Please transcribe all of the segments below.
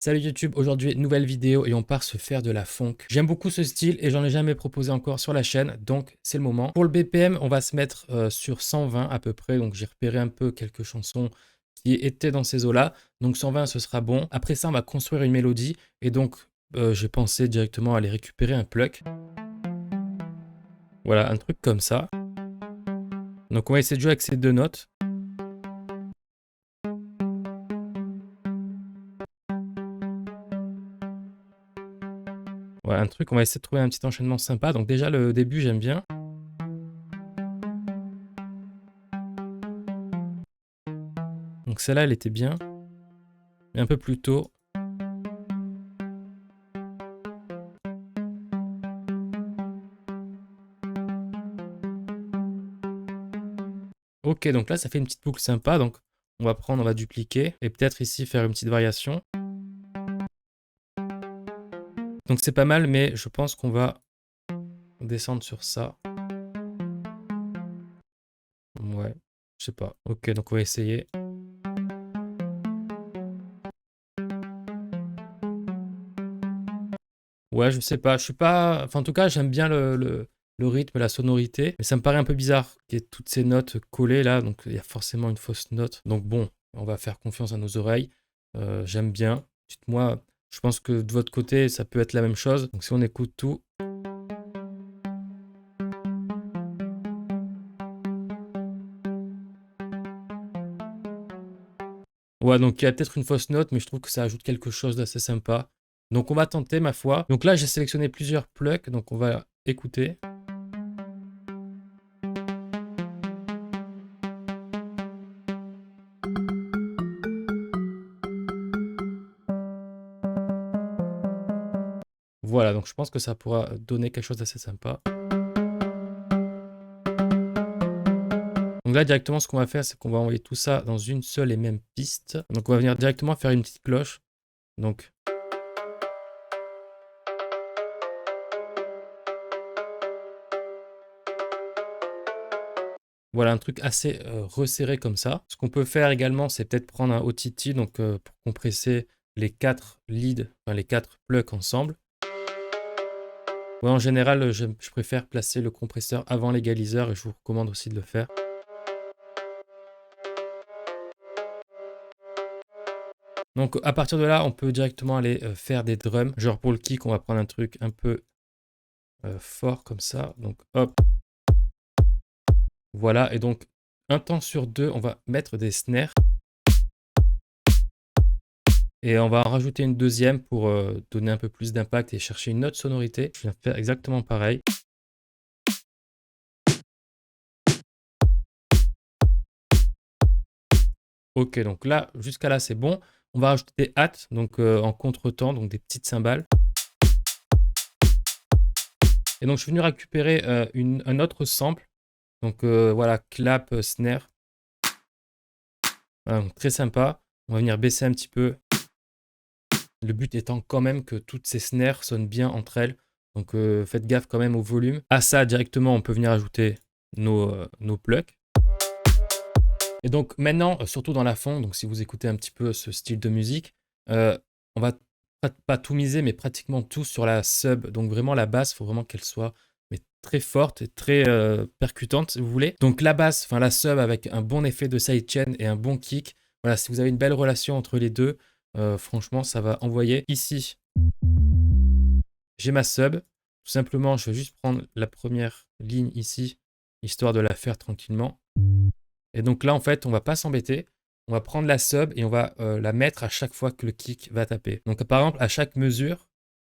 Salut YouTube, aujourd'hui nouvelle vidéo et on part se faire de la funk. J'aime beaucoup ce style et j'en ai jamais proposé encore sur la chaîne, donc c'est le moment. Pour le BPM, on va se mettre sur 120 à peu près, donc j'ai repéré un peu quelques chansons qui étaient dans ces eaux-là, donc 120 ce sera bon. Après ça, on va construire une mélodie et donc j'ai pensé directement aller récupérer un pluck. Voilà, un truc comme ça. Donc on va essayer de jouer avec ces deux notes. Voilà, un truc, on va essayer de trouver un petit enchaînement sympa. Donc déjà le début, j'aime bien. Donc celle-là, elle était bien. Mais un peu plus tôt. Ok, donc là, ça fait une petite boucle sympa. Donc on va prendre, on va dupliquer. Et peut-être ici faire une petite variation. Donc c'est pas mal, mais je pense qu'on va descendre sur ça. Ouais, je sais pas. Ok, donc on va essayer. Ouais, je sais pas. Je suis pas. Enfin, en tout cas, j'aime bien le rythme, la sonorité. Mais ça me paraît un peu bizarre qu'il y ait toutes ces notes collées là. Donc il y a forcément une fausse note. Donc bon, on va faire confiance à nos oreilles. J'aime bien. Dites-moi, je pense que de votre côté, ça peut être la même chose. Donc si on écoute tout. Ouais, donc il y a peut-être une fausse note, mais je trouve que ça ajoute quelque chose d'assez sympa. Donc on va tenter, ma foi. Donc là, j'ai sélectionné plusieurs plucks, donc on va écouter. Voilà, donc je pense que ça pourra donner quelque chose d'assez sympa. Donc là, directement, ce qu'on va faire, c'est qu'on va envoyer tout ça dans une seule et même piste. Donc on va venir directement faire une petite cloche. Donc voilà, un truc assez resserré comme ça. Ce qu'on peut faire également, c'est peut-être prendre un OTT, donc pour compresser les 4 leads, enfin les 4 plucks ensemble. Ouais, en général, je préfère placer le compresseur avant l'égaliseur et je vous recommande aussi de le faire. Donc à partir de là, on peut directement aller faire des drums. Genre pour le kick, on va prendre un truc un peu fort comme ça. Donc hop, voilà. Et donc un temps sur deux, on va mettre des snares. Et on va en rajouter une deuxième pour donner un peu plus d'impact et chercher une autre sonorité. Je viens faire exactement pareil. Ok, donc là, jusqu'à là, c'est bon. On va rajouter des hats, donc en contretemps, donc des petites cymbales. Et donc, je suis venu récupérer un autre sample. Donc voilà, clap, snare. Voilà, donc très sympa. On va venir baisser un petit peu. Le but étant quand même que toutes ces snares sonnent bien entre elles. Donc faites gaffe quand même au volume. À ça, directement, on peut venir ajouter nos plucks. Et donc maintenant, surtout dans la funk, donc si vous écoutez un petit peu ce style de musique, on va pas tout miser, mais pratiquement tout sur la sub. Donc vraiment la basse, il faut vraiment qu'elle soit mais très forte et très percutante, si vous voulez. Donc la basse, enfin la sub avec un bon effet de sidechain et un bon kick. Voilà, si vous avez une belle relation entre les deux, franchement, ça va envoyer. Ici, j'ai ma sub. Tout simplement, je vais juste prendre la première ligne ici, histoire de la faire tranquillement. Et donc là, en fait, on va pas s'embêter. On va prendre la sub et on va la mettre à chaque fois que le kick va taper. Donc par exemple, à chaque mesure,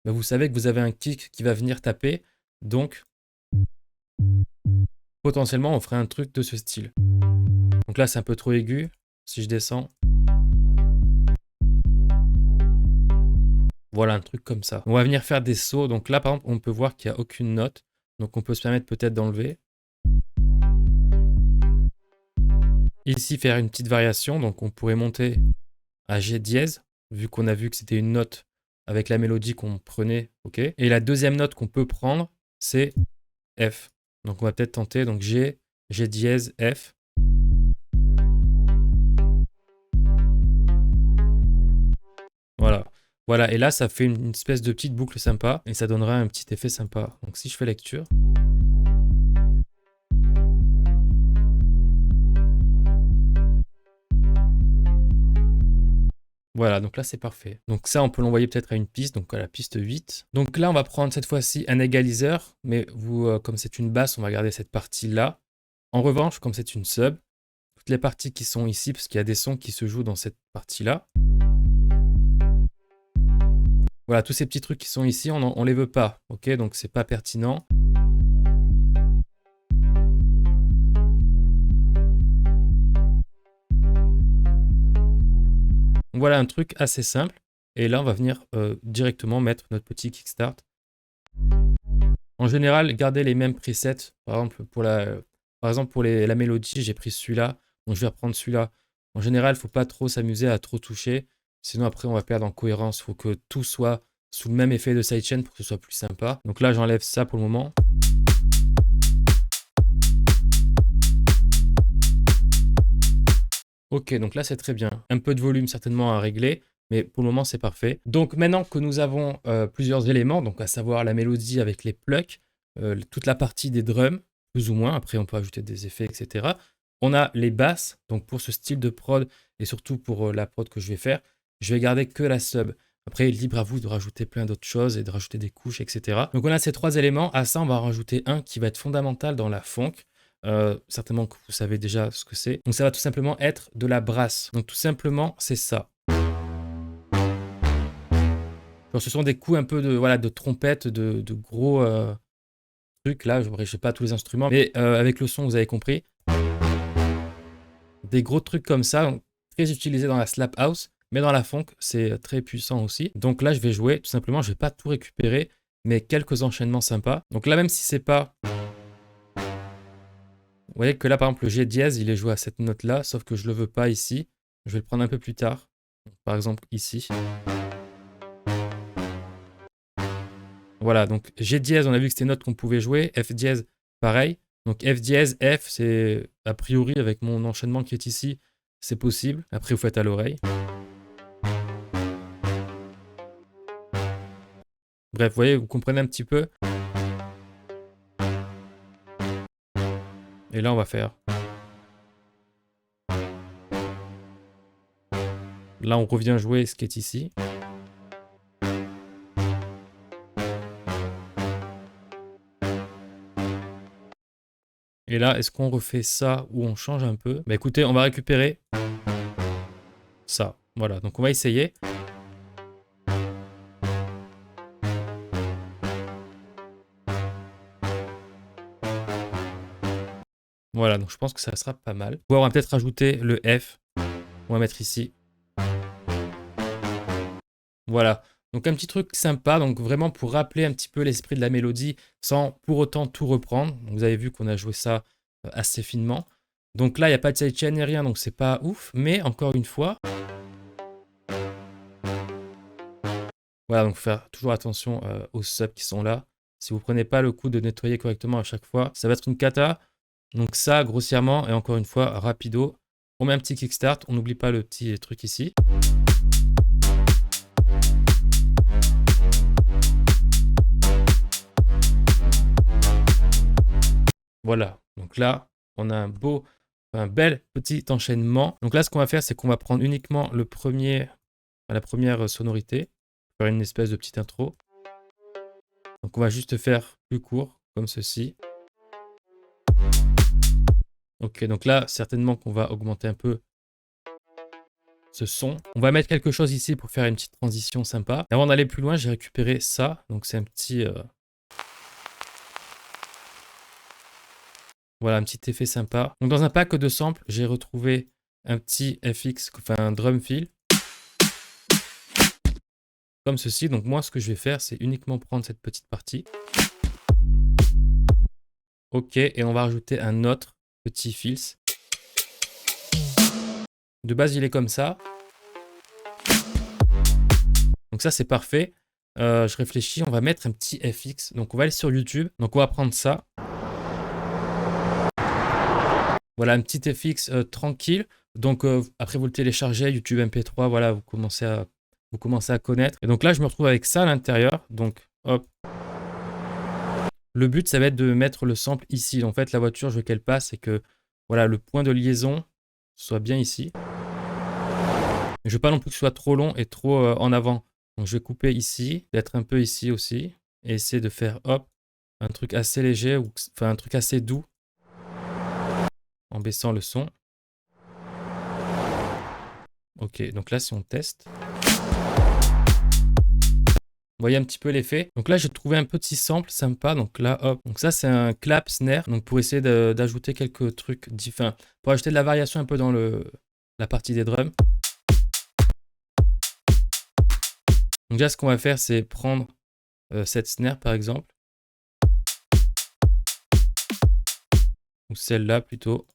bah, vous savez que vous avez un kick qui va venir taper. Donc potentiellement, on ferait un truc de ce style. Donc là, c'est un peu trop aigu. Si je descends. Voilà, un truc comme ça. On va venir faire des sauts. Donc là, par exemple, on peut voir qu'il n'y a aucune note. Donc on peut se permettre peut-être d'enlever. Ici, faire une petite variation. Donc on pourrait monter à G dièse, vu qu'on a vu que c'était une note avec la mélodie qu'on prenait. Ok. Et la deuxième note qu'on peut prendre, c'est F. Donc on va peut-être tenter. Donc G, G dièse, F. Voilà. Voilà, et là, ça fait une espèce de petite boucle sympa et ça donnera un petit effet sympa. Donc si je fais lecture. Voilà, donc là, c'est parfait. Donc ça, on peut l'envoyer peut-être à une piste, donc à la piste 8. Donc là, on va prendre cette fois-ci un égaliseur, mais vous, comme c'est une basse, on va garder cette partie-là. En revanche, comme c'est une sub, toutes les parties qui sont ici, parce qu'il y a des sons qui se jouent dans cette partie-là. Voilà, tous ces petits trucs qui sont ici, on les veut pas, ok? Donc c'est pas pertinent. Voilà un truc assez simple. Et là, on va venir directement mettre notre petit kickstart. En général, gardez les mêmes presets. Par exemple, pour la mélodie, j'ai pris celui-là. Donc, je vais reprendre celui-là. En général, il ne faut pas trop s'amuser à trop toucher. Sinon, après, on va perdre en cohérence. Il faut que tout soit sous le même effet de sidechain pour que ce soit plus sympa. Donc là, j'enlève ça pour le moment. Ok, donc là, c'est très bien. Un peu de volume certainement à régler. Mais pour le moment, c'est parfait. Donc maintenant que nous avons plusieurs éléments, donc à savoir la mélodie avec les plucks, toute la partie des drums, plus ou moins, après on peut ajouter des effets, etc. On a les basses, donc pour ce style de prod, et surtout pour la prod que je vais faire, je vais garder que la sub. Après, libre à vous de rajouter plein d'autres choses et de rajouter des couches, etc. Donc on a ces trois éléments. À ça, on va rajouter un qui va être fondamental dans la funk. Certainement que vous savez déjà ce que c'est. Donc ça va tout simplement être de la brasse. Donc tout simplement, c'est ça. Alors, ce sont des coups un peu de trompette, de gros trucs. Là, je ne sais pas tous les instruments, mais avec le son, vous avez compris. Des gros trucs comme ça, donc, très utilisés dans la slap house, mais dans la funk, c'est très puissant aussi. Donc là, je vais jouer, tout simplement, je ne vais pas tout récupérer, mais quelques enchaînements sympas. Donc là, même si c'est pas... Vous voyez que là, par exemple, le G dièse, il est joué à cette note-là, sauf que je ne le veux pas ici. Je vais le prendre un peu plus tard. Par exemple, ici. Voilà, donc G dièse, on a vu que c'était une note qu'on pouvait jouer. F dièse, pareil. Donc F dièse, F, c'est a priori avec mon enchaînement qui est ici, c'est possible. Après, vous faites à l'oreille. Bref, vous voyez, vous comprenez un petit peu. Et là, on va faire. Là, on revient jouer ce qui est ici. Et là, est-ce qu'on refait ça ou on change un peu? Bah écoutez, on va récupérer ça. Voilà, donc on va essayer. Voilà, donc je pense que ça sera pas mal. On va peut-être rajouter le F. On va mettre ici. Voilà, donc un petit truc sympa, donc vraiment pour rappeler un petit peu l'esprit de la mélodie sans pour autant tout reprendre. Vous avez vu qu'on a joué ça assez finement. Donc là, il n'y a pas de sidechain ni rien, donc c'est pas ouf. Mais encore une fois, voilà, donc faire toujours attention aux subs qui sont là. Si vous ne prenez pas le coup de nettoyer correctement à chaque fois, ça va être une cata. Donc ça, grossièrement, et encore une fois, rapido. On met un petit kickstart, on n'oublie pas le petit truc ici. Voilà, donc là, on a un bel petit enchaînement. Donc là, ce qu'on va faire, c'est qu'on va prendre uniquement la première sonorité, faire une espèce de petite intro. Donc on va juste faire plus court, comme ceci. Ok, donc là, certainement qu'on va augmenter un peu ce son. On va mettre quelque chose ici pour faire une petite transition sympa. Et avant d'aller plus loin, j'ai récupéré ça. Donc c'est un petit... Voilà, un petit effet sympa. Donc dans un pack de samples, j'ai retrouvé un petit FX, enfin un drum fill. Comme ceci. Donc moi, ce que je vais faire, c'est uniquement prendre cette petite partie. Ok, et on va rajouter un autre petit fills. De base, il est comme ça. Donc ça, c'est parfait. Je réfléchis, on va mettre un petit FX. Donc on va aller sur YouTube. Donc on va prendre ça. Voilà, un petit FX tranquille. Donc après, vous le téléchargez, YouTube MP3, voilà, vous vous commencez à connaître. Et donc là, je me retrouve avec ça à l'intérieur. Donc, hop. Le but, ça va être de mettre le sample ici. En fait, la voiture, je veux qu'elle passe et que voilà, le point de liaison soit bien ici. Je veux pas non plus que ce soit trop long et trop en avant. Donc, je vais couper ici, d'être un peu ici aussi. Et essayer de faire, hop, un truc assez léger, ou enfin un truc assez doux. En baissant le son. Ok, donc là, si on teste. Vous voyez un petit peu l'effet. Donc là, j'ai trouvé un petit sample sympa. Donc là, hop. Donc ça, c'est un clap snare. Donc pour essayer d'ajouter quelques trucs différents. Pour ajouter de la variation un peu dans la partie des drums. Donc déjà, ce qu'on va faire, c'est prendre cette snare, par exemple. Ou celle-là, plutôt.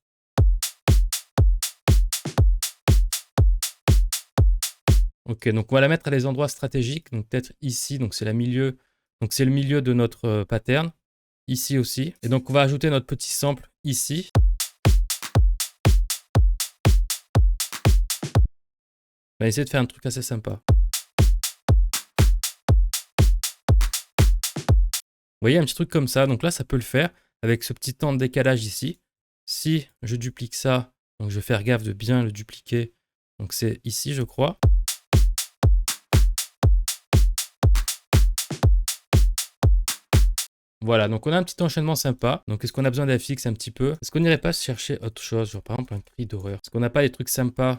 Ok, donc on va la mettre à des endroits stratégiques. Donc peut-être ici. Donc c'est le milieu de notre pattern. Ici aussi. Et donc on va ajouter notre petit sample ici. On va essayer de faire un truc assez sympa. Vous voyez, un petit truc comme ça. Donc là, ça peut le faire avec ce petit temps de décalage ici. Si je duplique ça, donc je vais faire gaffe de bien le dupliquer. Donc c'est ici, je crois. Voilà, donc on a un petit enchaînement sympa. Donc est-ce qu'on a besoin d'FX un petit peu? Est-ce qu'on n'irait pas chercher autre chose? Genre par exemple un cri d'horreur. Est-ce qu'on n'a pas des trucs sympas?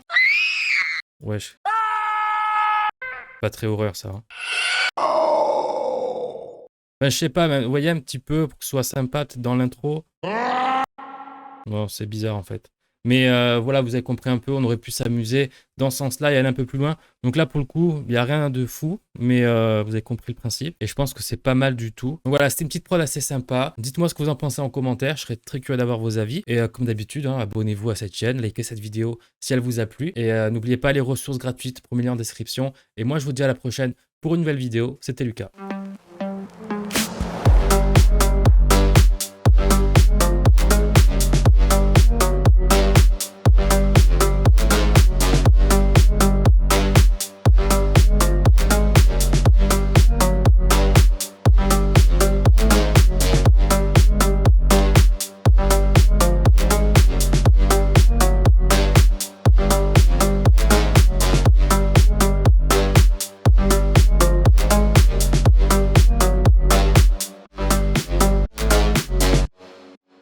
Wesh. Pas très horreur ça. Hein. Ben, je sais pas, vous voyez un petit peu pour que ce soit sympa peut-être dans l'intro. Bon, c'est bizarre en fait. Mais voilà, vous avez compris un peu, on aurait pu s'amuser dans ce sens-là et aller un peu plus loin. Donc là, pour le coup, il n'y a rien de fou, mais vous avez compris le principe. Et je pense que c'est pas mal du tout. Donc voilà, c'était une petite prod assez sympa. Dites-moi ce que vous en pensez en commentaire, je serais très curieux d'avoir vos avis. Et comme d'habitude, hein, abonnez-vous à cette chaîne, likez cette vidéo si elle vous a plu. Et n'oubliez pas les ressources gratuites pour en description. Et moi, je vous dis à la prochaine pour une nouvelle vidéo. C'était Lucas.